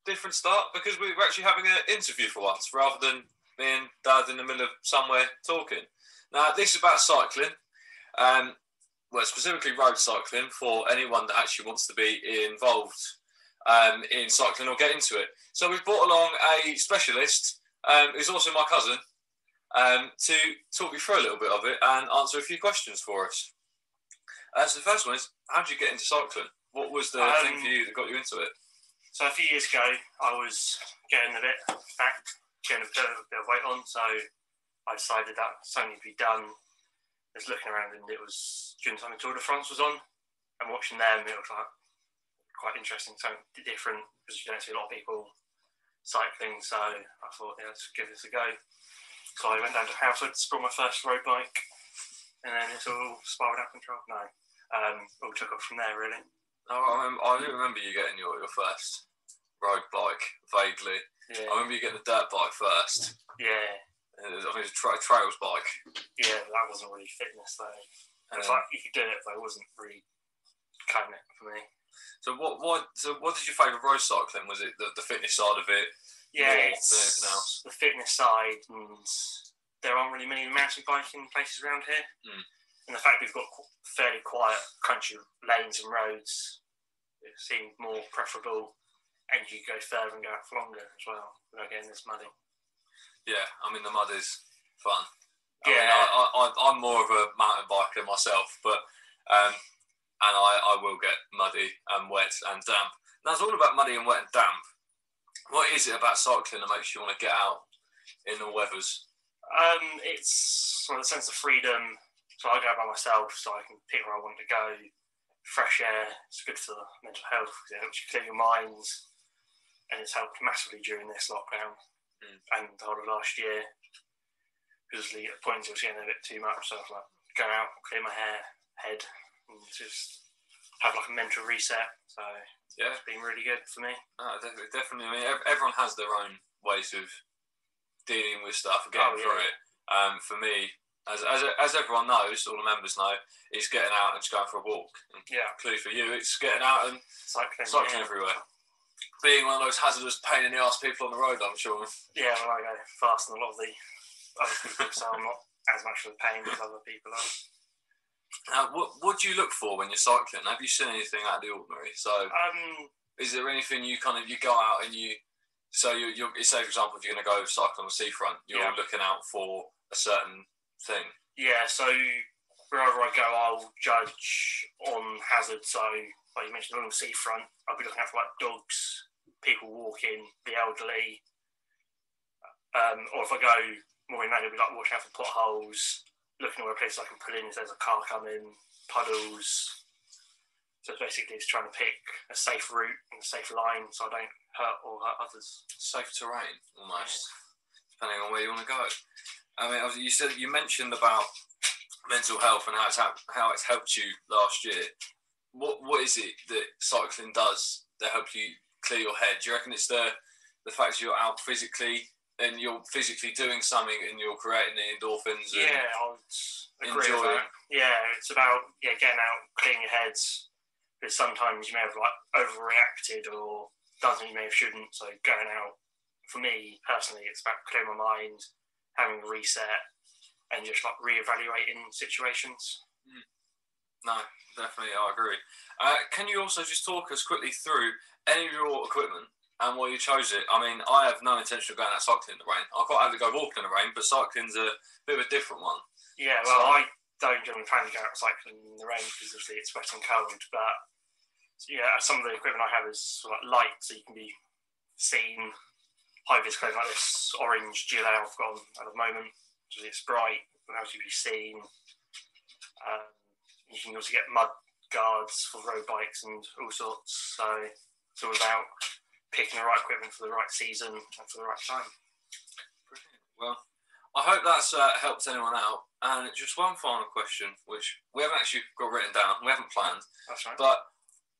Different start because we were actually having an interview for once rather than me and Dad in the middle of somewhere talking. Now, this is about cycling. Well, specifically road cycling for anyone that actually wants to be involved in cycling or get into it. So we've brought along a specialist who's also my cousin to talk you through a little bit of it and answer a few questions for us. So the first one is, how did you get into cycling? What was the thing for you that got you into it? So a few years ago, I was getting a bit fat, getting a bit of weight on, so I decided that something to be done. I was looking around, and it was during the time the Tour de France was on, and watching them, it was like quite interesting, something different, because you don't see a lot of people cycling, so I thought, yeah, let's give this a go. So I went down to Housewood, brought my first road bike, and then it's all spiraled out of control. No, all took off from there, really. I do remember you getting your first road bike, vaguely. Yeah. I remember you getting the dirt bike first. Yeah. I think it was a trails bike. Yeah, that wasn't really fitness, though. It's like you could do it, but it wasn't really cutting it for me. So what did you favour road cycling? Was it the fitness side of it? Yeah, it's the fitness side, and there aren't really many mountain biking places around here. And the fact we've got fairly quiet country lanes and roads, it seemed more preferable, and you go further and go out for longer as well without getting this muddy. Yeah, I mean the mud is fun. Yeah, I'm more of a mountain biker myself, but and I will get muddy and wet and damp. Now it's all about muddy and wet and damp. What is it about cycling that makes you want to get out in all weathers? It's a sense of freedom. So I go by myself, so I can pick where I want to go. Fresh air, it's good for mental health, because it helps you clear your mind. and it's helped massively during this lockdown and the whole of last year. Because at points it was getting a bit too much, so I was like, go out, clear my head, and just have like a mental reset. So Yeah, it's been really good for me. definitely. I mean, everyone has their own ways of dealing with stuff and getting through it. For me, as everyone knows, all the members know, it's getting out and just going for a walk. And clearly for you, it's getting out and cycling everywhere. Being one of those hazardous, pain in the arse people on the road, I'm sure. Yeah, well, I go faster than a lot of the other people, so I'm not as much of a pain as other people are. Now, what do you look for when you're cycling? Have you seen anything out of the ordinary? So, is there anything you go out and you say, for example, if you're going to go cycling on the seafront, you're looking out for a certain thing? Yeah, so wherever I go, I'll judge on hazard. So, like you mentioned, along the seafront, I'll be looking out for like dogs, people walking, the elderly. Or if I go more inland, I'll be like watching out for potholes, looking at where a place I can pull in if there's a car coming, puddles. So basically it's trying to pick a safe route and a safe line so I don't hurt others. Safe terrain, almost, depending on where you want to go. I mean, you mentioned about mental health and how it's helped you last year. What is it that cycling does that help you clear your head? Do you reckon it's the fact that you're out physically and you're physically doing something and you're creating the endorphins? And I would agree with that. Yeah, it's about getting out, clearing your heads. Because sometimes you may have like overreacted or done something you may have shouldn't. So going out, for me personally, it's about clearing my mind, having a reset, and just like reevaluating situations. No, definitely, I agree. Can you also just talk us quickly through any of your equipment and why you chose it? I mean, I have no intention of going out cycling in the rain. I quite happy to go walking in the rain, but cycling's a bit of a different one. Yeah, well, I don't generally plan to go out cycling in the rain because obviously it's wet and cold, but some of the equipment I have is like light, so you can be seen. High-vis clothing like this orange gilet I've got on at the moment, it's bright, it helps you be seen. You can also get mud guards for road bikes and all sorts, so it's all about picking the right equipment for the right season and for the right time. Brilliant. Well, I hope that's helped anyone out. And just one final question, which we haven't actually got written down, we haven't planned. That's right. But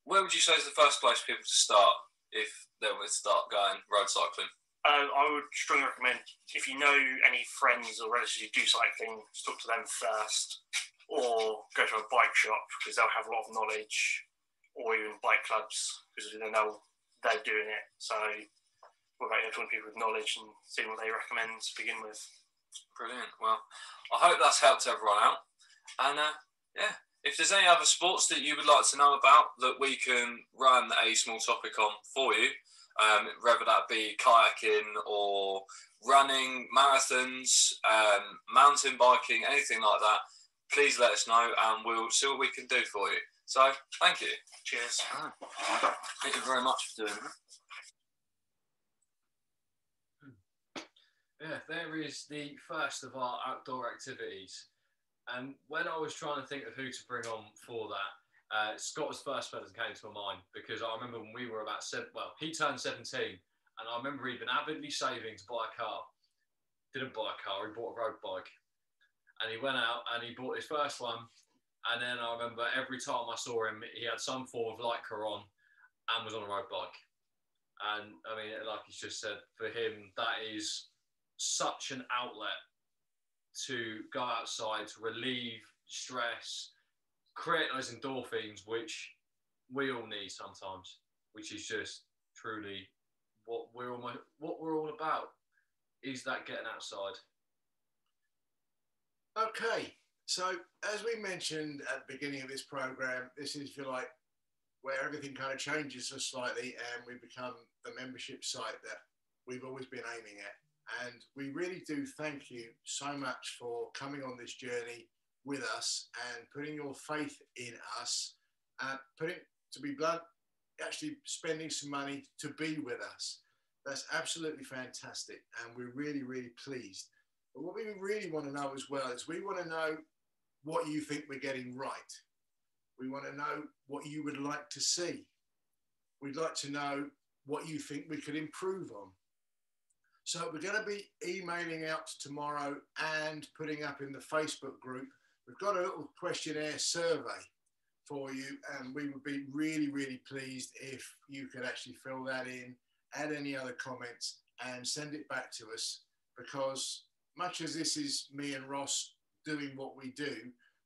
where would you say is the first place for people to start if they would start going road cycling? I would strongly recommend, if you know any friends or relatives who do cycling, talk to them first, or go to a bike shop because they'll have a lot of knowledge, or even bike clubs because they know they're doing it. So we're about talking to people with knowledge and seeing what they recommend to begin with. Brilliant. Well, I hope that's helped everyone out. And if there's any other sports that you would like to know about that we can run a small topic on for you, whether that be kayaking or running, marathons, mountain biking, anything like that, please let us know and we'll see what we can do for you. So, thank you. Cheers. Thank you very much for doing that. Yeah, there is the first of our outdoor activities. And when I was trying to think of who to bring on for that, Scott was the first person that came to my mind because I remember when we were about he turned 17 and I remember he'd been avidly saving to buy a car. Didn't buy a car, he bought a road bike. And he went out and he bought his first one. And then I remember every time I saw him, he had some form of lycra on and was on a road bike. And I mean, like he's just said, for him, that is such an outlet to go outside, to relieve stress, create those endorphins, which we all need sometimes, which is just truly what we're all about, is that getting outside. Okay, so as we mentioned at the beginning of this program, this is, if you like, where everything kind of changes us slightly and we become the membership site that we've always been aiming at. And we really do thank you so much for coming on this journey with us and putting your faith in us, to be blunt, actually spending some money to be with us. That's absolutely fantastic. And we're really, really pleased. But what we really want to know as well is we want to know what you think we're getting right. We want to know what you would like to see. We'd like to know what you think we could improve on. So we're going to be emailing out tomorrow and putting up in the Facebook group. We've got a little questionnaire survey for you, and we would be really, really pleased if you could actually fill that in, add any other comments, and send it back to us, because much as this is me and Ross doing what we do,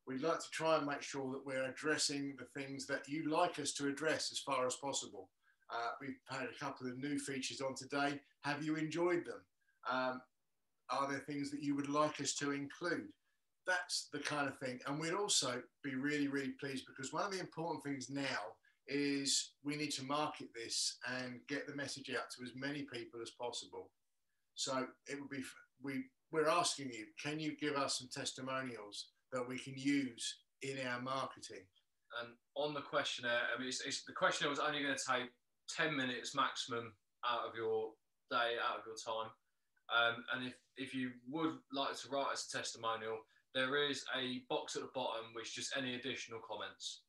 we'd like to try and make sure that we're addressing the things that you'd like us to address as far as possible. We've had a couple of new features on today. Have you enjoyed them? Are there things that you would like us to include? That's the kind of thing. And we'd also be really, really pleased, because one of the important things now is we need to market this and get the message out to as many people as possible. So it would be, we're asking you, can you give us some testimonials that we can use in our marketing? And on the questionnaire, I mean, the questionnaire was only going to take 10 minutes maximum out of your day, out of your time. And if you would like to write us a testimonial, there is a box at the bottom which just any additional comments.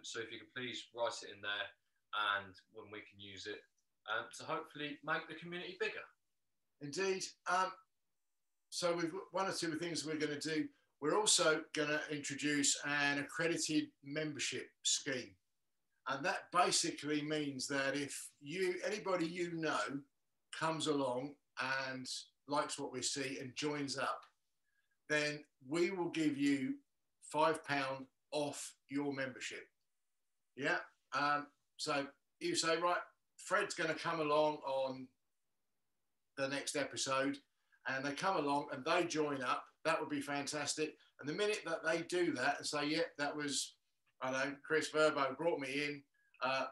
So if you could please write it in there, and when we can use it to hopefully make the community bigger. Indeed. So we've one or two things we're going to do. We're also going to introduce an accredited membership scheme. And that basically means that if anybody you know comes along and likes what we see and joins up, then we will give you £5 off your membership. Yeah. So you say, right, Fred's going to come along on the next episode, and they come along and they join up. That would be fantastic. And the minute that they do that and say, yeah, that was, I know, Chris Verbo brought me in,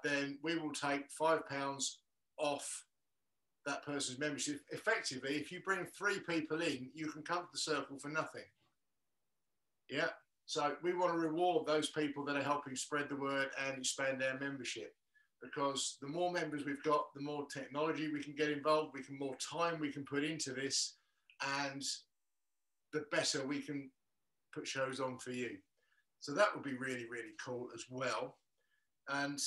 then we will take £5 off that person's membership. Effectively, if you bring 3 people in, you can come to the circle for nothing. Yeah. So we want to reward those people that are helping spread the word and expand our membership, because the more members we've got, the more technology we can get involved, more time we can put into this, and the better we can put shows on for you. So that would be really, really cool as well. And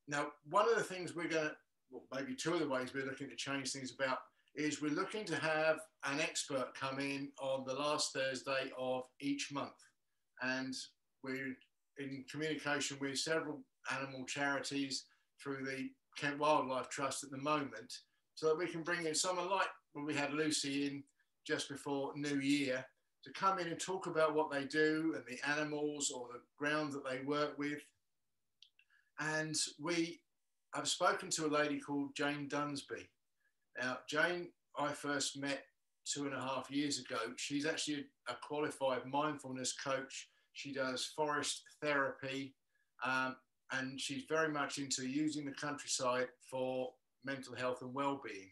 now one of the things we're going to, well, maybe 2 of the ways we're looking to change things about is we're looking to have an expert come in on the last Thursday of each month. And we're in communication with several animal charities through the Kent Wildlife Trust at the moment, so that we can bring in someone like when we had Lucy in just before New Year to come in and talk about what they do and the animals or the ground that they work with. And I've spoken to a lady called Jane Dunsby. Now, Jane, I first met 2.5 years ago. She's actually a qualified mindfulness coach. She does forest therapy, and she's very much into using the countryside for mental health and well-being.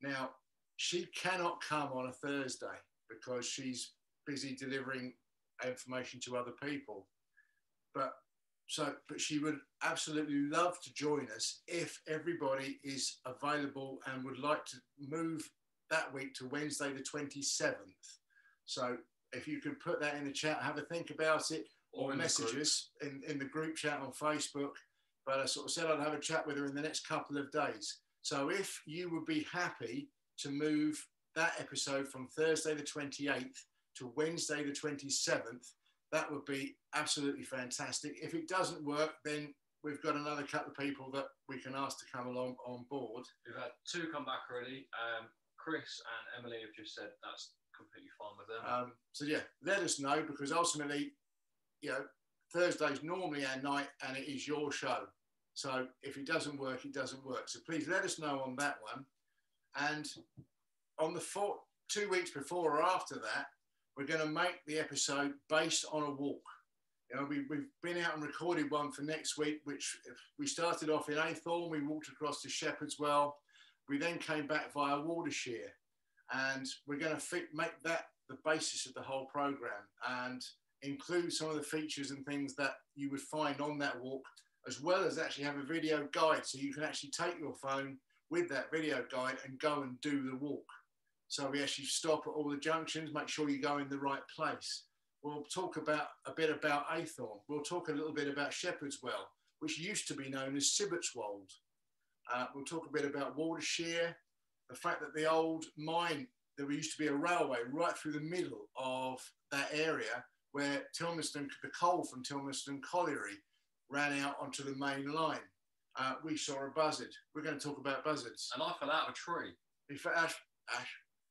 Now, she cannot come on a Thursday because she's busy delivering information to other people. But she would absolutely love to join us if everybody is available and would like to move that week to Wednesday the 27th. So if you could put that in the chat, have a think about it, or message us in the group chat on Facebook. But I sort of said I'd have a chat with her in the next couple of days. So if you would be happy to move that episode from Thursday the 28th to Wednesday the 27th, that would be absolutely fantastic. If it doesn't work, then we've got another couple of people that we can ask to come along on board. We've had 2 come back already. Chris and Emily have just said that's completely fine with them. So yeah, let us know, because ultimately, Thursday's normally our night and it is your show. So if it doesn't work, it doesn't work. So please let us know on that one. And on the 2 weeks before or after that, we're going to make the episode based on a walk. We've been out and recorded one for next week, which we started off in Aythorne. We walked across to Shepherd's Well. We then came back via Watershire, and we're going to make that the basis of the whole program and include some of the features and things that you would find on that walk, as well as actually have a video guide, so you can actually take your phone with that video guide and go and do the walk. So we actually stop at all the junctions, make sure you go in the right place. We'll talk a bit about Aythorne. We'll talk a little bit about Shepherd's Well, which used to be known as Sibbertswold. We'll talk a bit about water shear, the fact that the old mine, there used to be a railway right through the middle of that area where Tilmerston, the coal from Tilmerston Colliery ran out onto the main line. We saw a buzzard. We're going to talk about buzzards. And I fell out of a tree.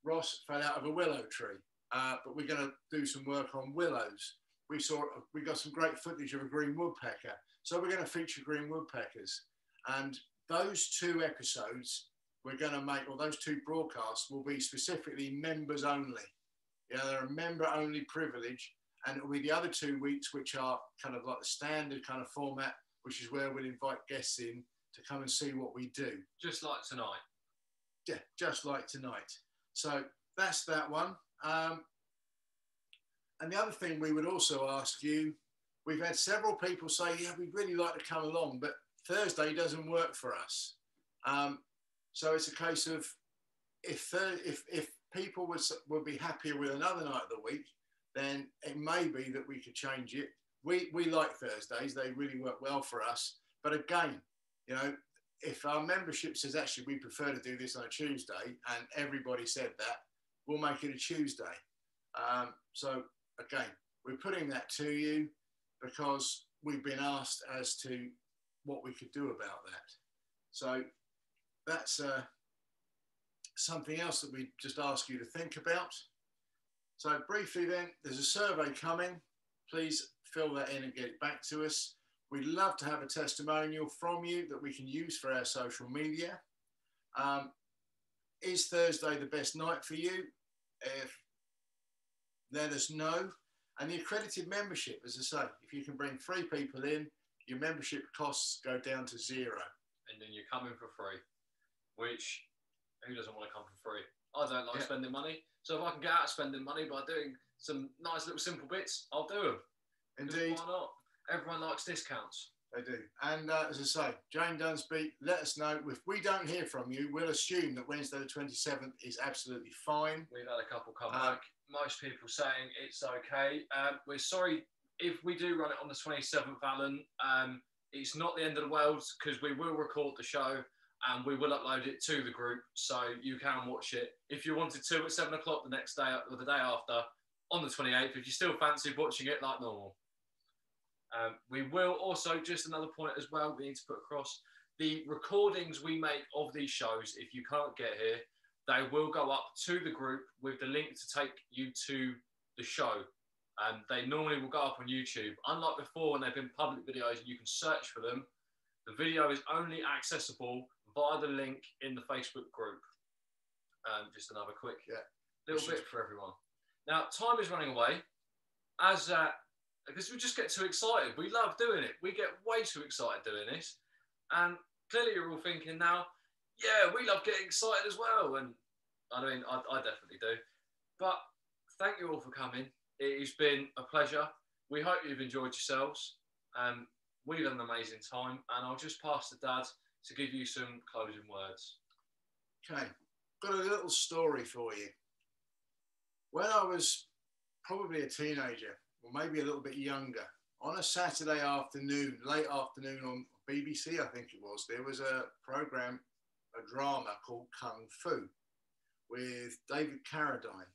Ross fell out of a willow tree. But we're going to do some work on willows. We got some great footage of a green woodpecker. So we're going to feature green woodpeckers. And those two episodes we're going to make, or those two broadcasts will be specifically members only. Yeah, they're a member only privilege. And it'll be the other 2 weeks, which are kind of like the standard kind of format, which is where we'll invite guests in to come and see what we do. Just like tonight. Yeah, just like tonight. So that's that one. And the other thing we would also ask you, we've had several people say, yeah, we'd really like to come along, but Thursday doesn't work for us. So it's a case of if people would be happier with another night of the week, then it may be that we could change it. We like Thursdays, they really work well for us. But again, you know, if our membership says actually we prefer to do this on a Tuesday, and everybody said that, we'll make it a Tuesday. So again, we're putting that to you because we've been asked as to what we could do about that. So that's something else that we just ask you to think about. So briefly then, there's a survey coming. Please fill that in and get it back to us. We'd love to have a testimonial from you that we can use for our social media. Is Thursday the best night for you? Let us know. And the accredited membership, as I say, if you can bring 3 people in, your membership costs go down to 0. And then you're coming for free, which who doesn't want to come for free? I don't like spending money. So if I can get out of spending money by doing some nice little simple bits, I'll do them. Indeed. Why not? Everyone likes discounts. They do. And as I say, Jane Dunsby, let us know. If we don't hear from you, we'll assume that Wednesday the 27th is absolutely fine. We've had a couple come back. Most people saying it's okay. We're sorry if we do run it on the 27th, Alan. It's not the end of the world because we will record the show and we will upload it to the group so you can watch it. If you wanted to at 7 o'clock the next day or the day after on the 28th, if you still fancy watching it like normal. We will also, just another point as well, we need to put across, the recordings we make of these shows, if you can't get here, they will go up to the group with the link to take you to the show. They normally will go up on YouTube. Unlike before when they've been public videos and you can search for them, the video is only accessible via the link in the Facebook group. Just another quick little bit for everyone. Now, time is running away. Because we just get too excited. We love doing it. We get way too excited doing this. And clearly you're all thinking now, yeah, we love getting excited as well. And I mean, I definitely do. But thank you all for coming. It's been a pleasure. We hope you've enjoyed yourselves. We've had an amazing time. And I'll just pass to Dad to give you some closing words. Okay. Got a little story for you. When I was probably a teenager, or maybe a little bit younger, on a Saturday afternoon, late afternoon on BBC, I think it was, there was a program, a drama called Kung Fu with David Carradine.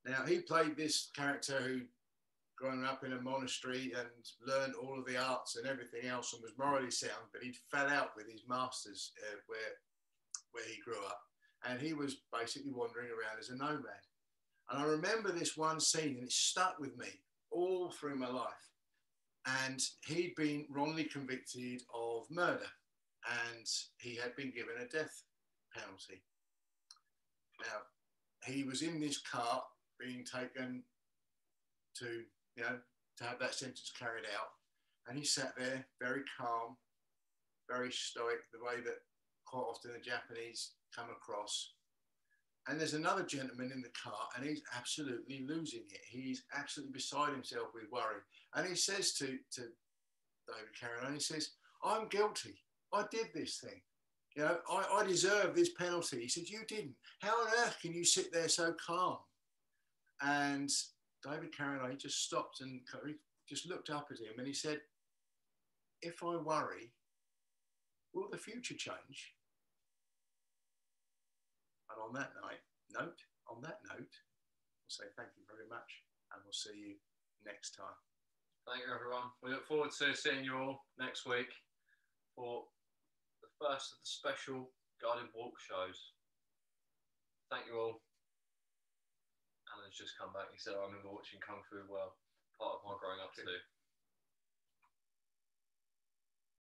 Now, he played this character who grown up in a monastery and learned all of the arts and everything else and was morally sound, but he fell out with his masters where he grew up. And he was basically wandering around as a nomad. And I remember this one scene, and it stuck with me all through my life. And he'd been wrongly convicted of murder, and he had been given a death penalty. Now, he was in this cart being taken to have that sentence carried out. And he sat there very calm, very stoic, the way that quite often the Japanese come across. And there's another gentleman in the car and he's absolutely losing it. He's absolutely beside himself with worry. And he says to David Carradine, he says, I'm guilty. I did this thing. You know, I deserve this penalty. He said, you didn't. How on earth can you sit there so calm? And David Carradine just stopped and just looked up at him and he said, if I worry, will the future change? And on that note, we'll say thank you very much, and we'll see you next time. Thank you, everyone. We look forward to seeing you all next week for the first of the special guided walk shows. Thank you all. Alan's just come back. He said, I remember watching Kung Fu well, part of my growing up too.